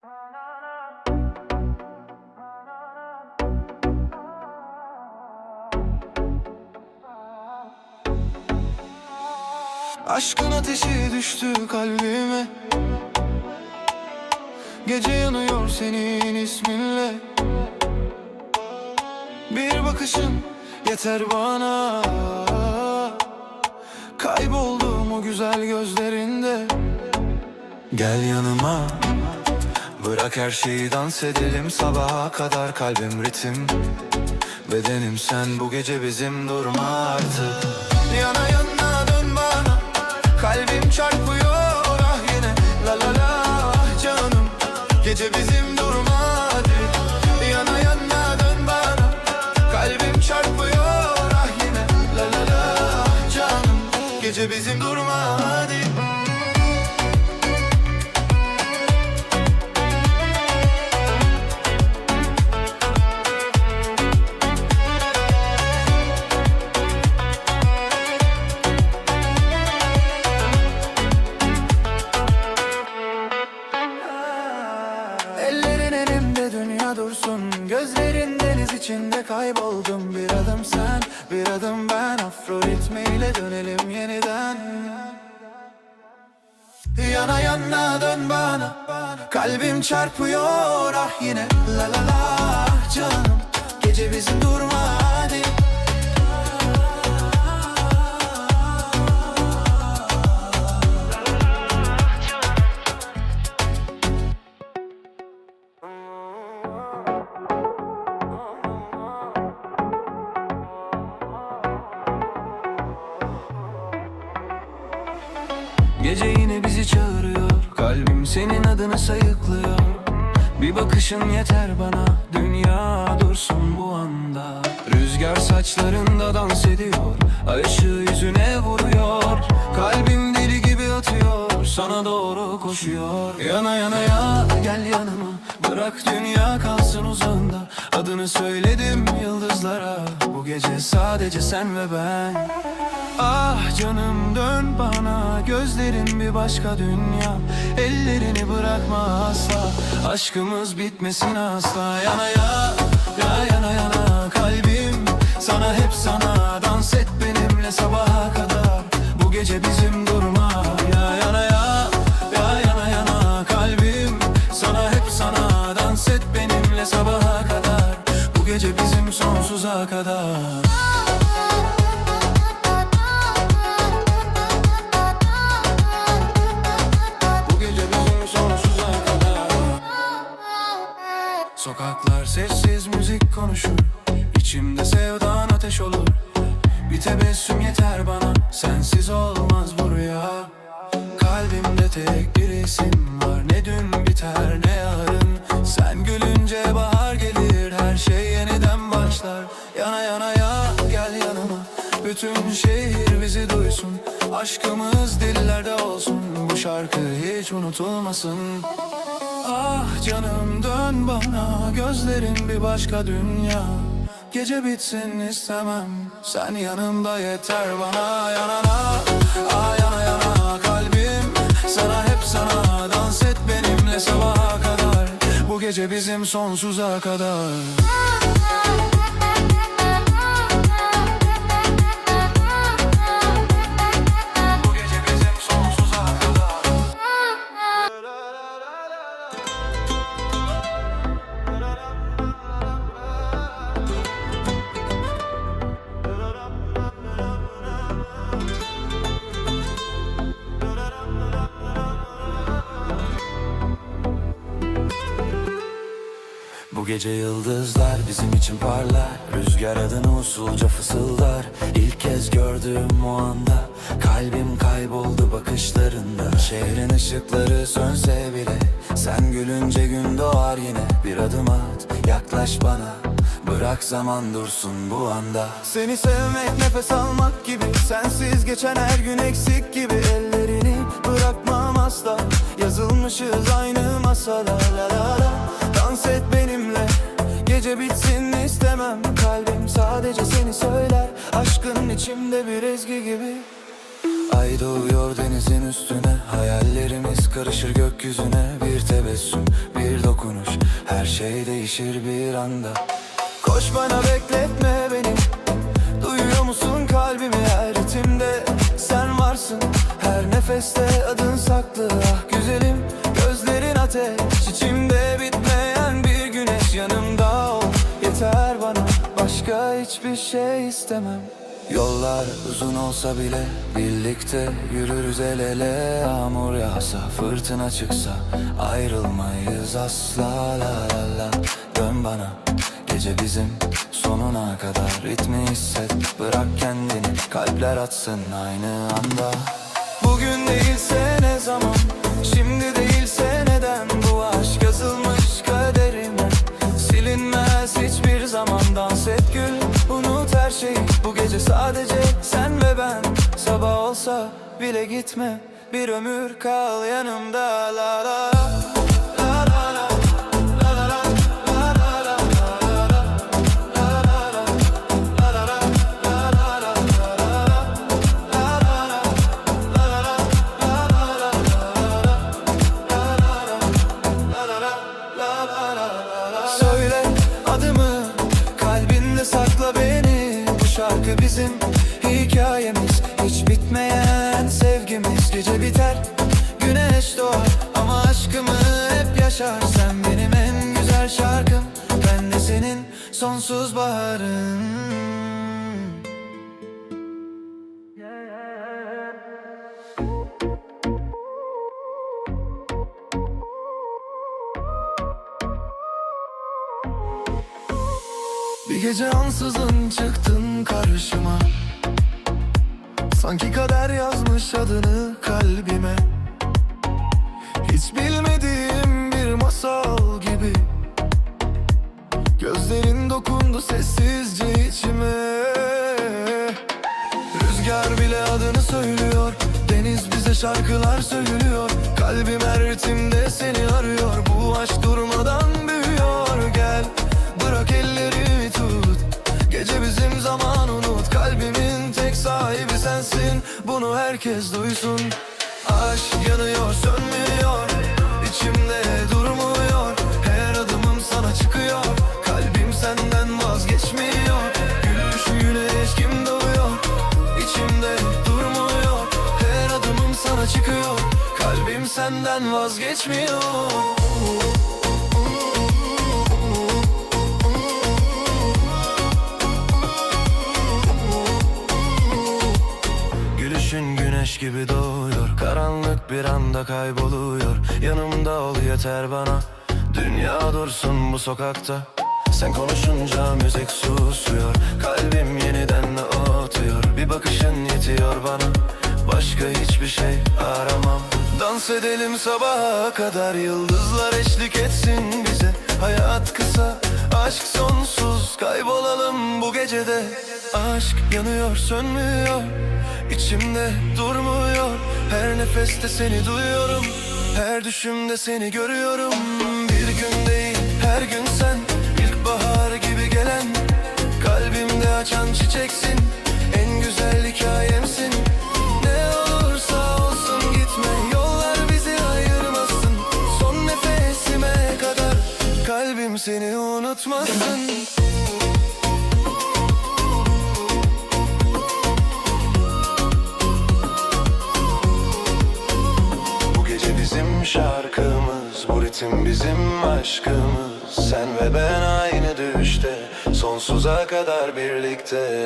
Aşkın ateşi düştü kalbime, gece yanıyor senin isminle. Bir bakışın yeter bana, kayboldum o güzel gözlerinde. Gel yanıma, bırak her şeyi, dans edelim sabaha kadar. Kalbim ritim, bedenim sen, bu gece bizim, durma artık. Yana yana dön bana, kalbim çarpıyor ah yine. La la la canım, gece bizim, durma hadi. Yana yana dön bana, kalbim çarpıyor ah yine. La la la canım, gece bizim, durma hadi. Ellerin elimde, dünya dursun. Gözlerin deniz içinde, kayboldum. Bir adım sen, bir adım ben. Afro ritmiyle dönelim yeniden. Yana yana dön bana, kalbim çarpıyor ah yine. La la la canım, gece bizim, durma hadi. Gece yine bizi çağırıyor, kalbim senin adını sayıklıyor. Bir bakışın yeter bana, dünya dursun bu anda. Rüzgar saçlarında dans ediyor, ay ışığı yüzüne vuruyor. Kalbim deli gibi atıyor, sana doğru koşuyor. Yana yana ya, gel yanıma, bırak dünya kalsın uzağında. Adını söyledim yıldızlara, bu gece sadece sen ve ben. Ah canım dön bana, gözlerin bir başka dünya. Ellerini bırakma asla, aşkımız bitmesin asla. Yana ya, yana yana kalbim sana, hep sana. Dans et benimle sabaha kadar, bu gece bizim, durma. Ya yana ya, yana yana kalbim sana, hep sana. Dans et benimle sabaha kadar, bu gece bizim, sonsuza kadar. Sokaklar sessiz, müzik konuşur. İçimde sevdan ateş olur. Bir tebessüm yeter bana, sensiz olmaz bu rüya. Kalbimde tek bir isim var, ne dün biter ne yarın. Sen gülünce bahar gelir, her şey yeniden başlar. Yana yana ya, gel yanıma, bütün şehir bizi duysun. Aşkımız dillerde olsun, bu şarkı hiç unutulmasın. Ah canım dön bana, gözlerin bir başka dünya. Gece bitsin istemem, sen yanımda yeter bana. Yanana, yana yana kalbim sana, hep sana. Dans et benimle sabaha kadar, bu gece bizim, sonsuza kadar. Bu gece yıldızlar bizim için parlar. Rüzgar adını usulca fısıldar. İlk kez gördüğüm o anda, kalbim kayboldu bakışlarında. Şehrin ışıkları sönse bile, sen gülünce gün doğar yine. Bir adım at, yaklaş bana, bırak zaman dursun bu anda. Seni sevmek nefes almak gibi, sensiz geçen her gün eksik gibi. Ellerini bırakmam asla, yazılmışız aynı masada. La la la, dans et benimle, gece bitsin istemem. Kalbim sadece seni söyler, aşkın içimde bir ezgi gibi. Ay doğuyor denizin üstüne, hayallerimiz karışır gökyüzüne. Bir tebessüm, bir dokunuş, her şey değişir bir anda. Koş bana, bekletme beni. Duyuyor musun kalbimi her ritimde? Sen varsın her nefeste, adın saklı. Ah güzelim, gözlerin ateş, içimde bitmeyen bir güneş. Yanımda ol, yeter bana, başka hiçbir şey istemem. Yollar uzun olsa bile birlikte yürürüz el ele. Yağmur yağsa, fırtına çıksa, ayrılmayız asla. La la la. Dön bana, gece bizim, sonuna kadar ritmi hisset. Bırak kendini, kalpler atsın aynı anda. Bugün değilse ne zaman, şimdi değilse neden? Bu aşk yazılmış kaderime, silinmez hiçbir zaman. Dans et gül, unut her şeyi, bu gece sadece sen ve ben. Sabah olsa bile gitme, bir ömür kal yanımda. La la la la la. Söyle adımı, kalbinde sakla beni. Bu şarkı bizim hikayemiz, hiç bitmeyen sevgimiz. Gece biter, güneş doğar ama aşkımı hep yaşar. Sen benim en güzel şarkım, ben de senin sonsuz baharın. Bir gece ansızın çıktın karşıma, sanki kader yazmış adını kalbime. Hiç bilmediğim bir masal gibi, gözlerin dokundu sessizce içime. Rüzgar bile adını söylüyor, deniz bize şarkılar söylüyor. Kalbim her ritimde seni arıyor, bu aşk durmadan büyüyor. Gel, bırak ellerimi tut, gece bizim, zaman unut. Kalbimin tek sahibi sensin, bunu herkes duysun. Aşk yanıyor, sönmüyor, içimde durmuyor. Her adımım sana çıkıyor, kalbim senden vazgeçmiyor. Gülüşü güneş kim doğuyor, içimde durmuyor. Her adımım sana çıkıyor, kalbim senden vazgeçmiyor. Gülüşün güneş gibi doğuyor, karanlık bir anda kayboluyor. Yanımda ol yeter bana, dünya dursun bu sokakta. Sen konuşunca müzik susuyor, kalbim yeniden atıyor. Bir bakışın yetiyor bana, başka hiçbir şey aramam. Dans edelim sabaha kadar, yıldızlar eşlik etsin bize. Hayat kısa, aşk sonsuz, kaybolalım bu gecede. Aşk yanıyor, sönmüyor, İçimde durmuyor. Her nefeste seni duyuyorum, her düşümde seni görüyorum. Bir gün değil, her gün sen, ilkbahar gibi gelen, kalbimde açan çiçeksin, en güzel hikayemsin. Ne olursa olsun gitme, yollar bizi ayırmasın. Son nefesime kadar kalbim seni unutmasın. Şarkımız, bu ritim bizim aşkımız. Sen ve ben aynı düşte, sonsuza kadar birlikte.